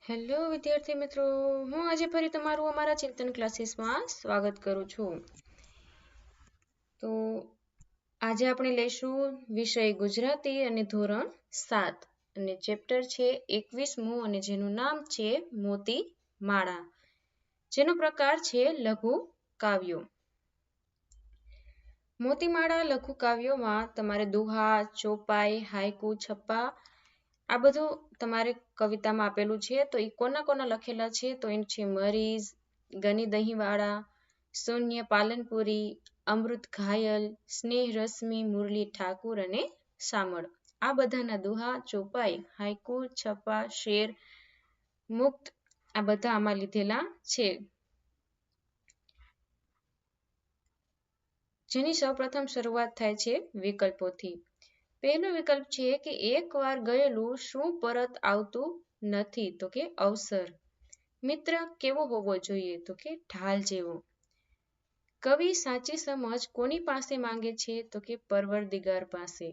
Hello વિદ્યાર્થી મિત્રો, હું આજે ફરી તમારું અમારા ચિંતન ક્લાસીસમાં સ્વાગત કરું છું. તો આજે આપણે લઈશું વિષય ગુજરાતી અને ધોરણ 7 અને ચેપ્ટર છે 21મું અને જેનું નામ છે મોતી માળા, જેનો પ્રકાર છે લઘુ કાવ્યો. મોતીમાળા લઘુ કાવ્યોમાં તમારે દુહા, ચોપાઈ, હાયકુ, છપ્પા આ બધું તમારે કવિતામાં આપેલું છે. તો એ કોના લખેલા છે? તો એ છે મરીઝ, ગની દહીંવાળા, શૂન્ય પાલનપુરી, અમૃત ઘાયલ, સ્નેહ રશ્મિ, મુરલી ઠાકુર અને શામળ. આ બધાના દુહા, ચોપાઈ, હાયકુ, છપ્પા, શેર, મુક્ત આ બધા આમાં લીધેલા છે. જેની સૌપ્રથમ શરૂઆત થાય છે વિકલ્પોથી. પહેલો વિકલ્પ છે કે એકવાર ગયેલું શું પરત આવતું નથી? તો કે અવસર. મિત્ર કેવો હોવો જોઈએ? તો કે ઢાલ જેવો. કવિ સાચી સમજ કોની પાસે માંગે છે? તો કે પરવરદિગાર પાસે.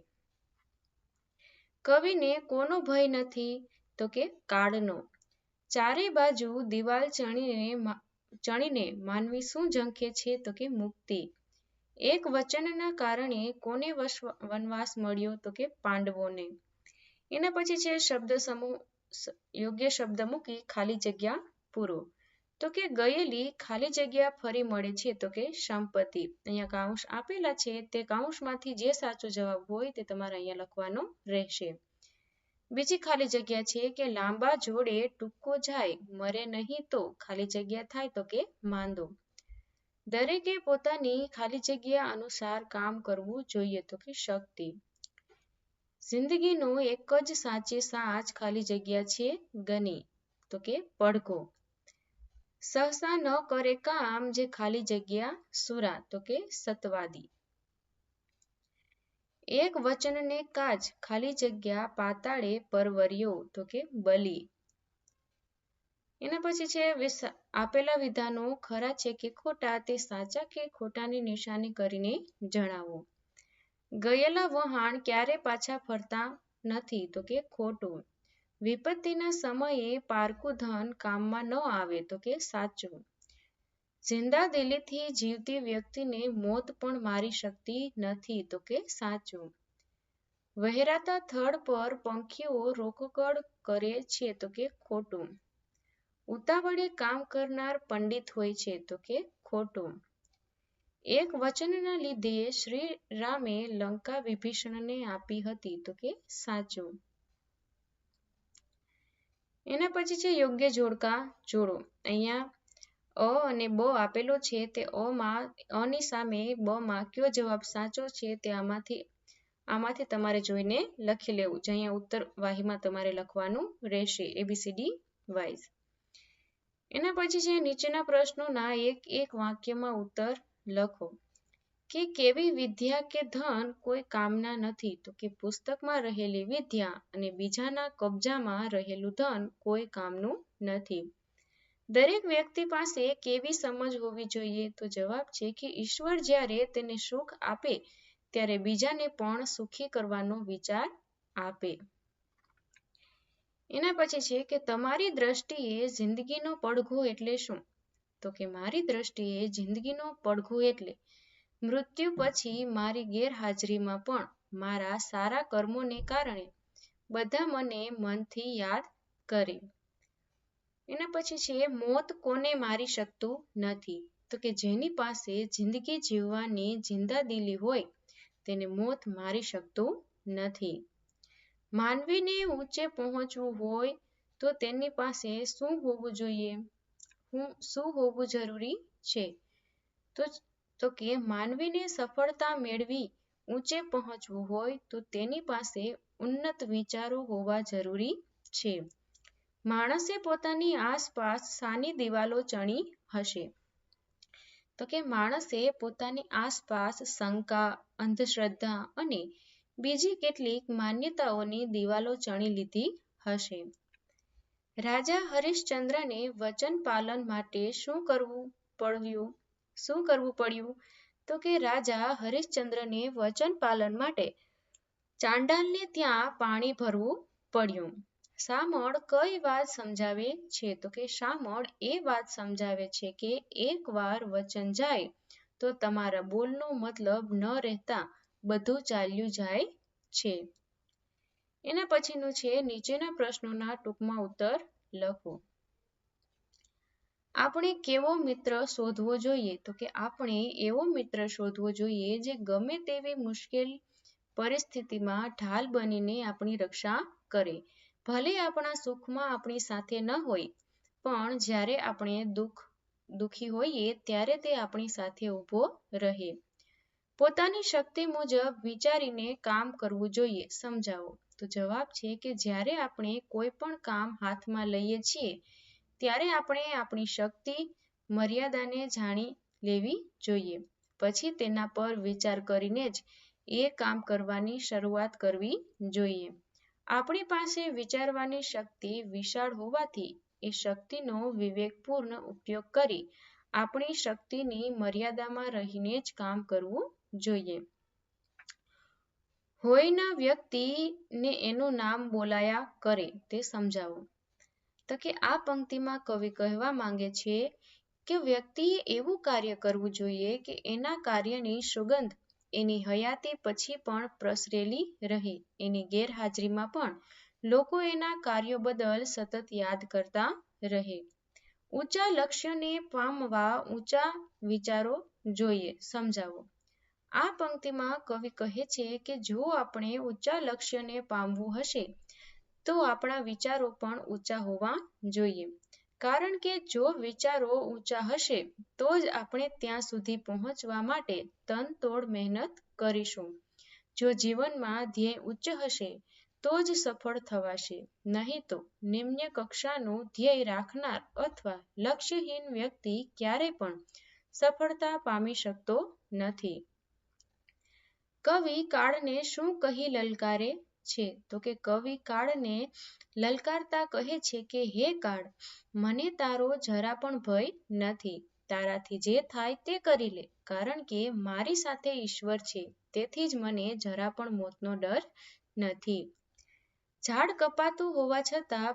કવિને કોનો ભય નથી? તો કે કાળનો. ચારે બાજુ દિવાલ ચણીને માનવી શું ઝંખે છે? તો કે મુક્તિ. એક વચનના કારણે કોને વનવાસ મળ્યો? તો કે પાંડવોને. એના પછી છે શબ્દ સમૂહ, યોગ્ય શબ્દ મૂકી ખાલી જગ્યા પૂરો. તો કે ગયેલી ખાલી જગ્યા ફરી મળે છે તો કે સંપત્તિ. અહીંયા કાઉન્સ આપેલા છે તે કાઉન્સમાંથી જે સાચો જવાબ હોય તે તમારે અહીંયા લખવાનો રહેશે. બીજી ખાલી જગ્યા છે કે લાંબા જોડે ટૂંકો જાય, મરે નહીં તો ખાલી જગ્યા થાય તો કે માંદો. દરેકે પોતાની ખાલી જગ્યા અનુસાર કામ કરવું જોઈએ તો કે શક્તિ. જિંદગીનો એક જ સાચી સાચ ખાલી જગ્યા છે ગની તો કે પડઘો. સહસા ન કરે કામ જે ખાલી જગ્યા સુરા તો કે સતવાદી. એક વચનને કાજ ખાલી જગ્યા પાતાળે પરવર્યો તો કે બલી. એના પછી છે આપેલા વિધાનો ખરા છે કે ખોટા તે સાચા કે ખોટાની નિશાની કરીને જણાવો. ગયેલા વહાણ ક્યારે પાછા ફરતા નથી તો કે ખોટું. વિપત્તિના સમયે પારકું ધન કામમાં ન આવે તો કે સાચું. જિંદાદિલીથી જીવતી વ્યક્તિને મોત પણ મારી શકતી નથી તો કે સાચું. વહેરાતા થડ પર પંખીઓ રોકકળ કરે છે તો કે ખોટું. ઉતાવળે કામ કરનાર પંડિત હોય છે તો કે ખોટું. એક વચનના લીધે શ્રી રામે લંકા વિભીષણને આપી હતી તો કે સાચું. એના પછી છે યોગ્ય જોડકા જોડો. અહીંયા અ અને બ આપેલો છે તે અની સામે બ માં કયો જવાબ સાચો છે તે આમાંથી તમારે જોઈને લખી લેવું. જે અહીંયા ઉત્તર વાહીમાં તમારે લખવાનું રહેશે ABCD વાઇઝ. એના પછી છે નીચેના પ્રશ્નોના એક વાક્યમાં ઉત્તર લખો. કે કેવી વિદ્યા કે ધન કોઈ કામના નથી તો કે પુસ્તકમાં રહેલી વિદ્યા અને બીજાના કબજામાં રહેલું ધન કોઈ કામનું નથી. દરેક વ્યક્તિ પાસે કેવી સમજ હોવી જોઈએ? તો જવાબ છે કે ઈશ્વર જ્યારે તેને સુખ આપે ત્યારે બીજાને પણ સુખી કરવાનો વિચાર આપે. એના પછી છે કે તમારી દ્રષ્ટિએ જિંદગીનો પડઘો એટલે શું? તો કે મારી દ્રષ્ટિએ જિંદગીનો પડઘો એટલે મૃત્યુ પછી મારી ગેરહાજરીમાં પણ મારા સારા કર્મોને કારણે બધા મને મનથી યાદ કરે. એના પછી છે મોત કોને મારી શકતું નથી? તો કે જેની પાસે જિંદગી જીવવાની જિંદાદિલી હોય તેને મોત મારી શકતું નથી. માનવીને ઊંચે પહોંચવું હોય તો તેની પાસે શું હોવું જોઈએ? શું હોવું જરૂરી છે? તો કે માનવીને સફળતા મેળવી ઊંચે પહોંચવું હોય તો તેની પાસે ઉન્નત વિચારો હોવા જરૂરી છે. માણસે પોતાની આસપાસ શાની દિવાલો ચણી હશે? તો કે માણસે પોતાની આસપાસ શંકા, અંધશ્રદ્ધા અને બીજી કેટલીક માન્યતાઓની દિવાલો ચણી લીધી હશે. રાજા હરિશ્ચંદ્રને વચન પાલન માટે શું કરવું પડ્યું? તો કે રાજા હરિશ્ચંદ્રને વચન પાલન માટે ચાંડાલને ત્યાં પાણી ભરવું પડ્યું. શામળ કઈ વાત સમજાવે છે? તો કે શામળ એ વાત સમજાવે છે કે એકવાર વચન જાય તો તમારા બોલનો મતલબ ન રહેતા બધું ચાલ્યું જાય છે. એના પછીનું છે નીચેના પ્રશ્નોના ટૂંકમાં ઉત્તર લખો. આપણે કેવો મિત્ર શોધવો જોઈએ? તો કે આપણે એવો મિત્ર શોધવો જોઈએ જે ગમે તેવી મુશ્કેલ પરિસ્થિતિમાં ઢાલ બનીને આપણી રક્ષા કરે. ભલે આપણા સુખમાં આપણી સાથે ન હોય, પણ જ્યારે આપણે દુઃખી હોઈએ ત્યારે તે આપણી સાથે ઊભો રહે. પોતાની શક્તિ મુજબ વિચારીને કામ કરવું જોઈએ. સમજાવો. તો જવાબ છે કે જ્યારે આપણે કોઈ પણ કામ હાથમાં લઈએ છીએ ત્યારે આપણે આપણી શક્તિ મર્યાદાને જાણી લેવી જોઈએ. પછી તેના પર વિચાર કરીને જ એ કામ કરવાની શરૂઆત કરવી જોઈએ. આપણી પાસે વિચારવાની શક્તિ વિશાળ હોવાથી એ શક્તિનો વિવેકપૂર્ણ ઉપયોગ કરી આપણી શક્તિની મર્યાદામાં રહીને જ કામ કરવું જોઈએ. હોયના વ્યક્તિને એનું નામ બોલાયા કરે તે સમજાવો. તો કે આ પંક્તિમાં કવિ કહેવા માંગે છે કે વ્યક્તિએ એવું કાર્ય કરવું જોઈએ કે એના કાર્યની સુગંધ એની હયાતી પછી પણ પ્રસરેલી રહે. એની ગેરહાજરીમાં પણ લોકો એના કાર્યો બદલ સતત યાદ કરતા રહે. ઊંચા લક્ષ્યને પામવા ઊંચા વિચારો જોઈએ. સમજાવો. આ પંક્તિમાં કવિ કહે છે કે જો આપણે ઊંચા લક્ષ્યને પામવું હશે તો આપણા વિચારો પણ ઊંચા હોવા જોઈએ. કારણ કે જો વિચારો ઊંચા હશે તો જ આપણે ત્યાં સુધી પહોંચવા માટે તનતોડ મહેનત કરીશું. જો જીવનમાં ધ્યેય ઉચ્ચ હશે તો જ સફળ થવાશે, નહીં તો નિમ્ન કક્ષાનું ધ્યેય રાખનાર અથવા લક્ષ્યહીન વ્યક્તિ ક્યારેય પણ સફળતા પામી શકતો નથી. કવિ કાળને શું કહી લલકારે છે? તો કે કવિ કાળને લલકારતા કહે છે કે હે કાળ, મને તારો જરા પણ ભય નથી. તારાથી જે થાય તે કરી લે. કારણ કે મારી સાથે ઈશ્વર છે, તેથી જ મને જરા પણ મોતનો ડર નથી. ઝાડ કપાતું હોવા છતાં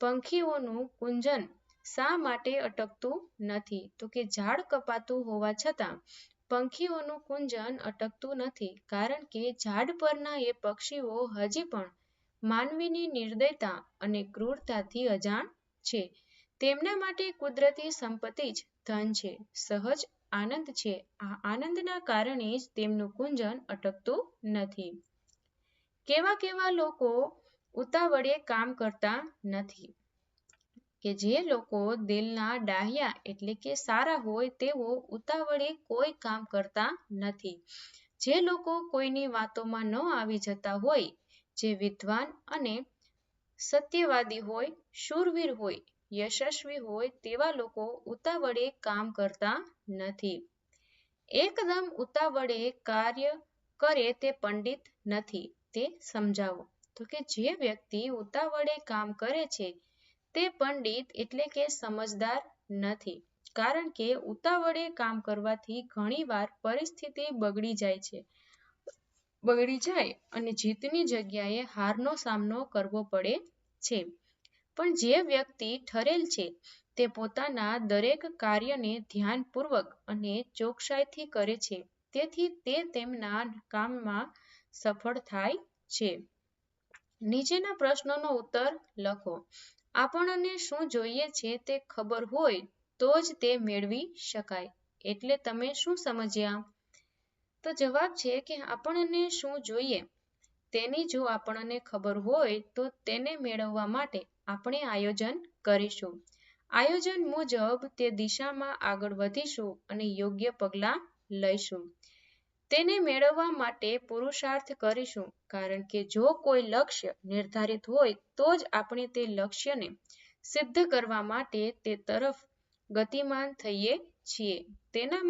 પંખીઓનું કુંજન શા માટે અટકતું નથી? તો કે ઝાડ કપાતું હોવા છતાં પંખીઓનું કુંજન અટકતું નથી. કારણ કે ઝાડ પરના એ પક્ષીઓ હજી પણ માનવીની નિર્દયતા અને ક્રૂરતાથી અજાણ છે. તેમના માટે કુદરતી સંપત્તિ જ ધન છે, સહજ આનંદ છે. આ આનંદના કારણે જ તેમનું કુંજન અટકતું નથી. કેવા કેવા લોકો ઉતાવળે કામ કરતા નથી? કે જે લોકો દિલના ડાહ્યા એટલે કે સારા હોય તેઓ ઉતાવળે કોઈ કામ કરતા નથી. જે લોકો કોઈની વાતોમાં ન આવી જતા હોય, જે વિદ્વાન અને સત્યવાદી હોય, શૂરવીર હોય, યશસ્વી હોય તેવા લોકો ઉતાવળે કામ કરતા નથી. એકદમ ઉતાવળે કાર્ય કરે તે પંડિત નથી. તે સમજાવો. તો કે જે વ્યક્તિ ઉતાવળે કામ કરે છે તે પંડિત એટલે કે સમજદાર નથી. કારણ કે ઉતાવળે કામ કરવાથી ઘણીવાર પરિસ્થિતિ બગડી જાય અને જીતની જગ્યાએ હારનો સામનો કરવો પડે છે. પણ જે વ્યક્તિ ઠરેલ છે તે પોતાના દરેક કાર્યને ધ્યાનપૂર્વક અને ચોકસાઈથી કરે છે. તેથી તે તેમના કામમાં સફળ થાય છે. નીચેના પ્રશ્નોનો ઉત્તર લખો. આપણને શું જોઈએ છે તે ખબર હોય તો જ તે મેળવી શકાય. એટલે તમે શું સમજ્યા? તો જવાબ છે કે આપણને શું જોઈએ તેની જો આપણને ખબર હોય તો તેને મેળવવા માટે આપણે આયોજન કરીશું. આયોજન મુજબ તે દિશામાં આગળ વધીશું અને યોગ્ય પગલાં લઈશું. તેને મેળવવા માટે પુરુષાર્થ કરીશું. કારણ કે જો કોઈ લક્ષ્ય નિર્ધારિત હોય તો જ આપણે તે લક્ષ્યને સિદ્ધ કરવા માટે તે તરફ ગતિમાન થઈએ છીએ. તેમના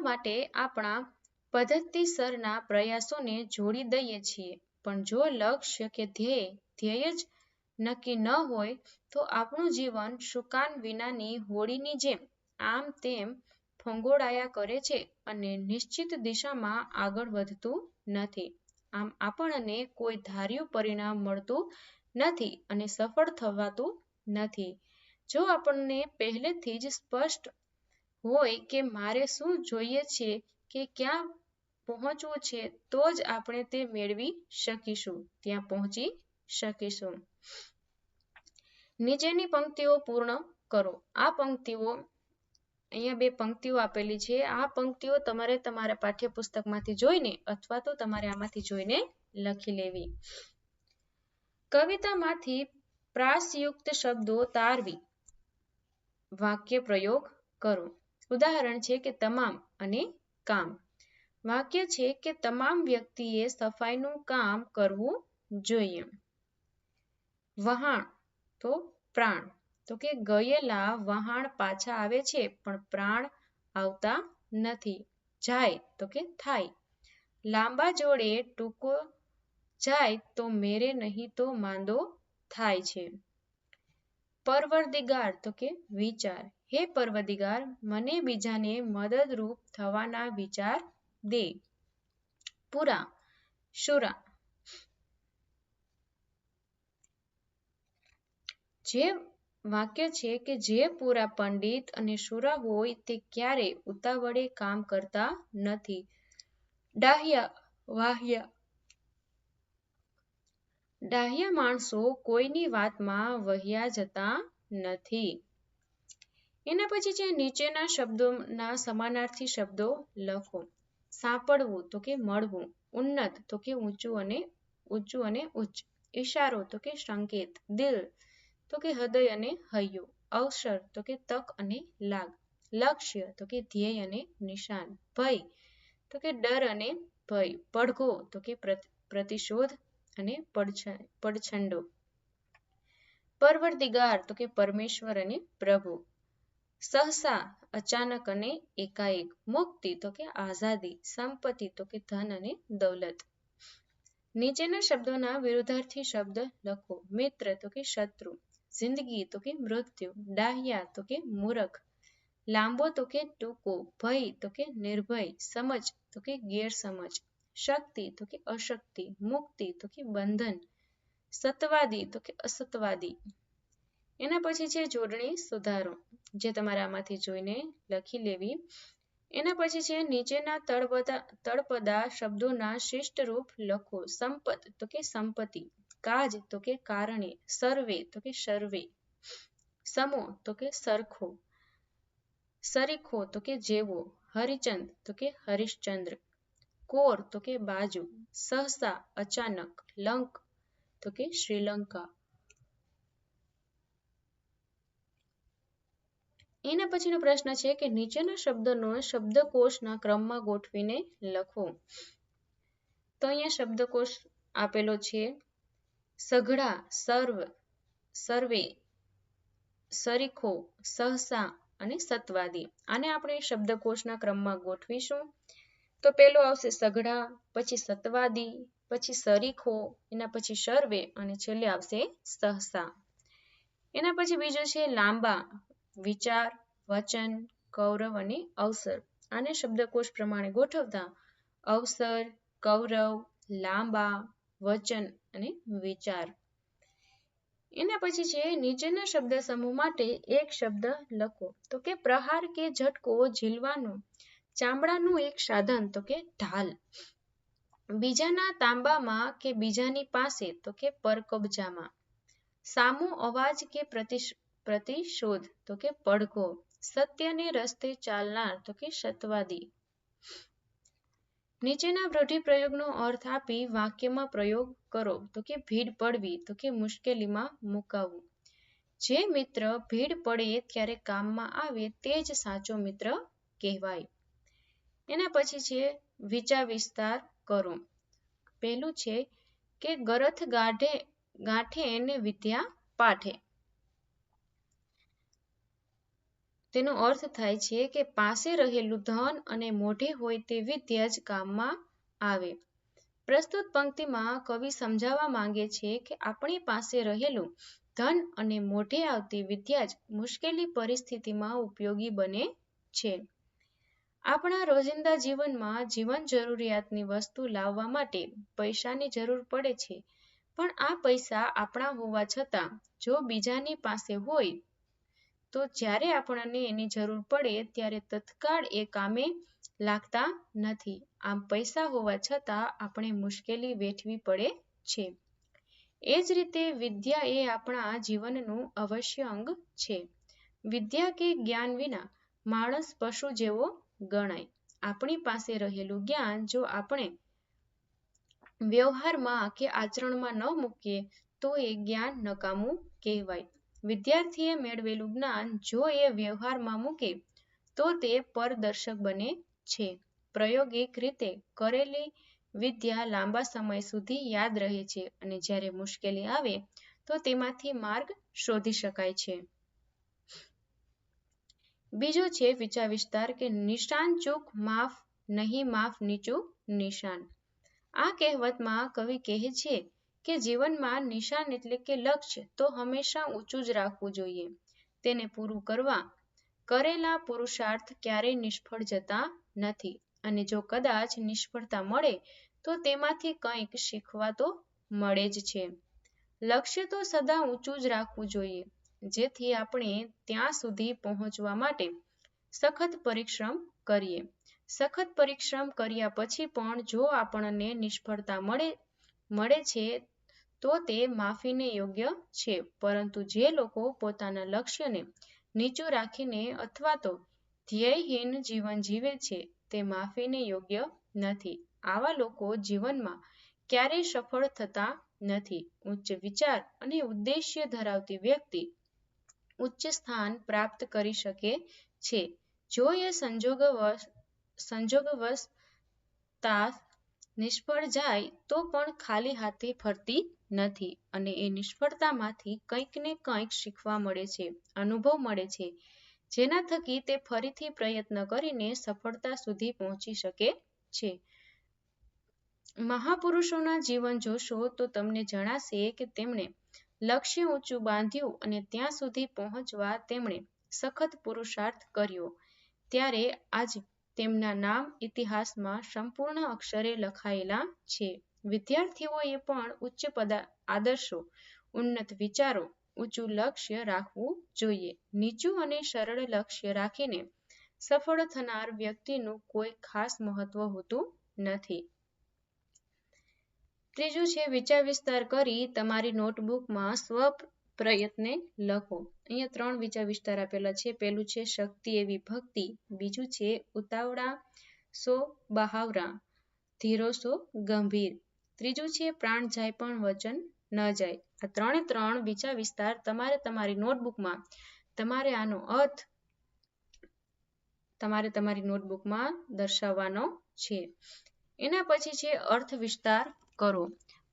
માટે આપણા પદ્ધતિસરના પ્રયાસોને જોડી દઈએ છીએ. પણ જો લક્ષ્ય કે ધ્યેય જ નક્કી ન હોય તો આપણું જીવન શુકાન વિનાની હોડીની જેમ આમ તેમ ફંગોળાયા કરે છે અને નિશ્ચિત દિશામાં આગળ વધતું નથી. આમ આપણને કોઈ ધાર્યું પરિણામ મળતું નથી અને સફળ થવાતું નથી. જો આપણને પહેલેથી જ સ્પષ્ટ હોય કે મારે શું જોઈએ છે કે ક્યાં પહોંચવું છે તો જ આપણે તે મેળવી શકીશું, ત્યાં પહોંચી શકીશું. નીચેની પંક્તિઓ પૂર્ણ કરો. આ પંક્તિઓ અહીંયા બે પંક્તિઓ આપેલી છે. આ પંક્તિઓ તમારે તમારા પાઠ્યપુસ્તકમાંથી જોઈને અથવા તો તમારે આમાંથી જોઈને લખી લેવી. કવિતામાંથી પ્રાસયુક્ત શબ્દો તારવી વાક્ય પ્રયોગ કરો. ઉદાહરણ છે કે તમામ અને કામ. વાક્ય છે કે તમામ વ્યક્તિએ સફાઈનું કામ કરવું જોઈએ. વહાણ તો પ્રાણ, તો કે ગયેલા વહાણ પાછા આવે છે પણ પ્રાણ આવતા નથી. જાય તો કે થાય. લાંબા જોડે ટૂંકો જાય તો મેરે નહીં તો માંદો થાય છે. પરવરદિગાર તો કે વિચાર. હે પરવરદિગાર, મને બીજાને મદદરૂપ થવાના વિચાર દે. પુરા, શુરા. જે વાક્ય છે કે જે પૂરા પંડિત અને શુરા હોય તે ક્યારેય ઉતાવળે કામ કરતા નથી. ડાહ્યા, વાહ્યા. ડાહ્યા માણસો કોઈની વાતમાં વહ્યા જતા નથી. એના પછી છે નીચેના શબ્દોના સમાનાર્થી શબ્દો લખો. સાંપડવું તો કે મળવું. ઉન્નત તો કે ઊંચું અને ઉચ્ચ. ઈશારો તો કે સંકેત. દિલ તો કે હૃદય અને હૈયું. અવસર તો કે તક અને લાગ. લક્ષ્ય તો કે ધ્યેય અને નિશાન. ભય તો કે ડર અને ભય. પડઘો તો કે પ્રતિશોધ અને પડછંડો. પરવરદિગાર તો કે પરમેશ્વર અને પ્રભુ. સહસા અચાનક અને એકાએક. મુક્તિ તો કે આઝાદી. સંપત્તિ તો કે ધન અને દૌલત. નીચેના શબ્દોના વિરુદ્ધાર્થી શબ્દ લખો. મિત્ર તો કે શત્રુ. જિંદગી તો કે મૃત્યુ. ડાહ્યા તો કે મૂરખ. લાંબો તો કે ટૂંકો. ભય તો કે નિર્ભય. સમજ તો કે ગેરસમજ. શક્તિ તો કે અશક્તિ. મુક્તિ તો કે બંધન. સતવાદી તો કે અસતવાદી. એના પછી છે જોડણી સુધારો, જે તમારે આમાંથી જોઈને લખી લેવી. એના પછી છે નીચેના તળપદા શબ્દોના શિષ્ટ રૂપ લખો. સંપત તો કે સંપત્તિ. કાજ તો કે કારણે. સર્વે તો કે સર્વે. સમો તો કે સરખો. સરીખો તો કે જેવો. હરિચંદ તો કે હરિશ્ચંદ્ર. કોર તો કે બાજુ. સહસા અચાનક. લંક તો કે શ્રીલંકા. એના પછીનો પ્રશ્ન છે કે નીચેના શબ્દનો શબ્દકોશના ક્રમમાં ગોઠવીને લખો. તો અહીંયા શબ્દકોશ આપેલો છે. સઘળા, સર્વ, સર્વે, સરીખો, સહસા અને સત્વાદી. આને આપણે શબ્દકોશના ક્રમમાં ગોઠવીશું. તો પેલો આવશે સઘળા, પછી સત્વાદી, પછી સરીખો, એના પછી સર્વે અને છેલ્લે આવશે સહસા. એના પછી બીજું છે લાંબા. વિચાર, વચન, કૌરવ અને અવસર. આને શબ્દકોશ પ્રમાણે ગોઠવતા અવસર, કૌરવ, લાંબા, વચન અને વિચાર. એના પછી છે નીચેના શબ્દ સમૂહ માટે એક શબ્દ લખો. તો કે પ્રહાર કે ઝટકો ઝીલવાનું ચામડાનું એક સાધન તો કે ઢાલ. બીજાના તાંબામાં કે બીજાની પાસે તો કે પરકબજામાં. સામો અવાજ કે પ્રતિશોધ તો કે પડઘો. સત્યને રસ્તે ચાલનાર તો કે સત્વાદી. નીચેના રૂઢિપ્રયોગનો અર્થ આપી વાક્યમાં પ્રયોગ કરો. તો કે ભીડ પડવી તો કે મુશ્કેલીમાં મુકાવવું. જે મિત્ર ભીડ પડે ત્યારે કામમાં આવે તે જ સાચો મિત્ર કહેવાય. એના પછી છે વિચાર વિસ્તાર કરો. પહેલું છે કે ગરથ ગાંઠે ને વિદ્યા પાઠે. તેનો અર્થ થાય છે કે પાસે રહેલું ધન અને મોઢે હોય તે વિદ્યા જ કામમાં આવે. પ્રસ્તુત પંક્તિમાં કવિ સમજાવવા માંગે છે કે આપણી પાસે રહેલું ધન અને મોઢે આવતી વિદ્યા જ મુશ્કેલી પરિસ્થિતિમાં ઉપયોગી બને છે. આપણા રોજિંદા જીવનમાં જીવન જરૂરિયાતની વસ્તુ લાવવા માટે પૈસાની જરૂર પડે છે, પણ આ પૈસા આપણા હોવા છતાં જો બીજાની પાસે હોય તો જ્યારે આપણને એની જરૂર પડે ત્યારે તત્કાળ એ કામે લાગતા નથી. આમ પૈસા હોવા છતાં આપણે મુશ્કેલી વેઠવી પડે છે. એ જ રીતે વિદ્યા એ આપણા જીવનનું અવશ્ય અંગ છે. વિદ્યા કે જ્ઞાન વિના માણસ પશુ જેવો ગણાય. આપણી પાસે રહેલું જ્ઞાન જો આપણે વ્યવહારમાં કે આચરણમાં ન મૂકીએ તો એ જ્ઞાન નકામું કહેવાય. વિદ્યાર્થીએ મેળવેલું જ્ઞાન જો એ વ્યવહારમાં મૂકે તો તે પરદર્શક બને છે. પ્રાયોગિક રીતે કરેલી વિદ્યા લાંબા સમય સુધી યાદ રહે છે અને જ્યારે મુશ્કેલી આવે તો તેમાંથી માર્ગ શોધી શકાય છે. બીજું છે વિચાર વિસ્તાર કે નિશાન ચૂક માફ નહીં માફ નીચું નિશાન. આ કહેવતમાં કવિ કહે છે કે જીવનમાં નિશાન એટલે કે લક્ષ્ય તો હંમેશા ઊંચું જ રાખવું જોઈએ. તેને પૂરું કરવા કરેલા પુરુષાર્થ ક્યારેય નિષ્ફળ જતા નથી અને જો કદાચ નિષ્ફળતા મળે તો તેમાંથી કંઈક શીખવા તો મળે જ છે. લક્ષ્ય તો સદા ઊંચું જ રાખવું જોઈએ જેથી આપણે ત્યાં સુધી પહોંચવા માટે સખત પરિશ્રમ કરીએ. સખત પરિશ્રમ કર્યા પછી પણ જો આપણને નિષ્ફળતા મળે છે તો તે માફીને યોગ્ય છે, પરંતુ જે લોકો પોતાના લક્ષ્યને નીચું રાખીને અથવા તો ધ્યેયહીન જીવન જીવે છે તે માફીને યોગ્ય નથી. આવા લોકો જીવનમાં ક્યારેય સફળ થતા નથી. ઉચ્ચ વિચાર અને ઉદ્દેશ્ય ધરાવતી વ્યક્તિ ઉચ્ચ સ્થાન પ્રાપ્ત કરી શકે છે. જો એ સંજોગવશ નિષ્ફળ જાય તો પણ ખાલી હાથે ફરતી નથી અને એ નિષ્ફળતામાંથી કંઈક ને કંઈક શીખવા મળે છે, અનુભવ મળે છે, જેના થકી તે ફરીથી પ્રયત્ન કરીને સફળતા સુધી પહોંચી શકે છે. મહાપુરુષોના જીવન જોશો તો તમને જણાશે કે તેમણે લક્ષ્ય ઊંચું બાંધ્યું અને ત્યાં સુધી પહોંચવા તેમણે સખત પુરુષાર્થ કર્યો. ત્યારે આજ તેમના નામ ઇતિહાસમાં સંપૂર્ણ અક્ષરે લખાયેલા છે. વિદ્યાર્થીઓએ પણ ઉચ્ચ આદર્શો, ઉન્નત વિચારો, ઊંચું લક્ષ્ય રાખવું જોઈએ. નીચું અને સરળ લક્ષ્ય રાખીને સફળ થનાર વ્યક્તિનું કોઈ ખાસ મહત્વ હોતું નથી. ત્રીજું છે વિચાર વિસ્તાર કરી તમારી નોટબુકમાં સ્વ પ્રયત્ને લખો. અહીંયા 3 વિચાર વિસ્તાર આપેલા છે. પહેલું છે શક્તિ એવી ભક્તિ, બીજું છે ઉતાવળા સો બહાવરા, ધીરો સો ગંભીર, ત્રીજું છે પ્રાણ જાય પણ વચન ન જાય. આ 3 વિચાર વિસ્તાર તમારે તમારી નોટબુકમાં આનો અર્થ તમારી નોટબુકમાં દર્શાવવાનો છે. એના પછી છે અર્થ વિસ્તાર કરો.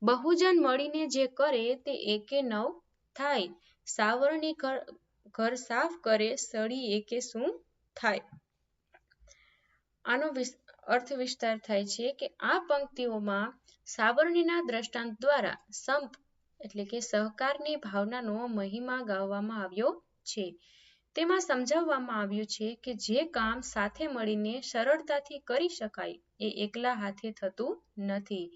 બહુજન મળીને જે કરે તે એકે નવ થાય, સાવરણી ઘર સાફ કરે સળી એકે શું થાય. આનો અર્થ વિસ્તાર થાય છે કે આ પંક્તિઓમાં સાવરણીના દ્રષ્ટાંત દ્વારા સંપ એટલે કે સહકારની ભાવનાનો મહિમા ગાવામાં આવ્યો છે. તેમાં સમજાવવામાં આવ્યું છે કે જે કામ સાથે મળીને સરળતાથી કરી શકાય એ એકલા હાથે થતું નથી.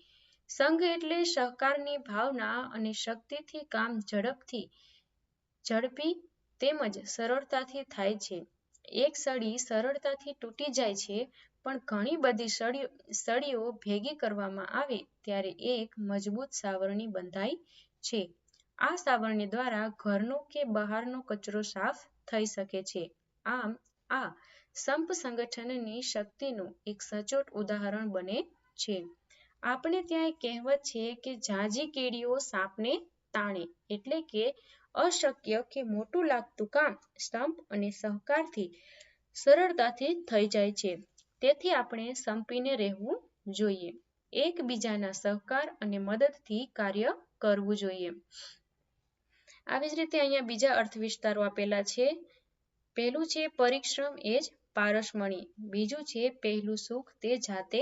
સંઘ એટલે સહકારની ભાવના અને શક્તિથી કામ ઝડપી તેમજ સરળતાથી થાય છે. એક સળી સરળતાથી તૂટી જાય છે, પણ ઘણી બધી સળીઓ ભેગી કરવામાં આવે ત્યારે એક મજબૂત સાવરણી બંધાય છે. આ સાવરણી દ્વારા ઘરનો કે બહારનો કચરો સાફ થઈ શકે છે. આમ આ સંપ સંગઠનની શક્તિનું એક સચોટ ઉદાહરણ બને છે. આપણે ત્યાં એક કહેવત છે કે ઝાઝી કીડીઓ સાપને તાણે, એટલે કે અશક્ય કે મોટું લાગતું કામ સંપ અને સહકારથી સરળતાથી થઈ જાય છે. તેથી આપણે સંપીને રહેવું જોઈએ. એકબીજાના સહકાર અને મદદથી કાર્ય કરવું જોઈએ. આવી જ રીતે અહીંયા બીજા અર્થ વિસ્તારો આપેલા છે. પહેલું છે પરિશ્રમ એ જ પારસમણી, બીજું છે પહેલું સુખ તે જાતે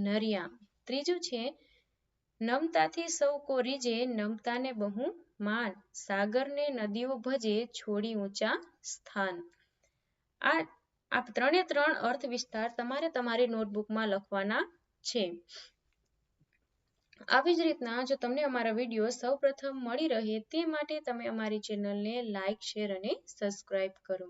નરિયા, ત્રીજું છે નમતાથી સૌ કો રીજે નમતાને બહુ માન, સાગરને નદીઓ ભજે છોડી ઊંચા સ્થાન. આ આ 3 અર્થ વિસ્તાર તમારે તમારી નોટબુકમાં લખવાના છે. આવી જ રીતના જો તમને અમારા વિડીયો સૌપ્રથમ મળી રહે તે માટે તમે અમારી ચેનલને લાઇક, શેર અને સબસ્ક્રાઇબ કરો.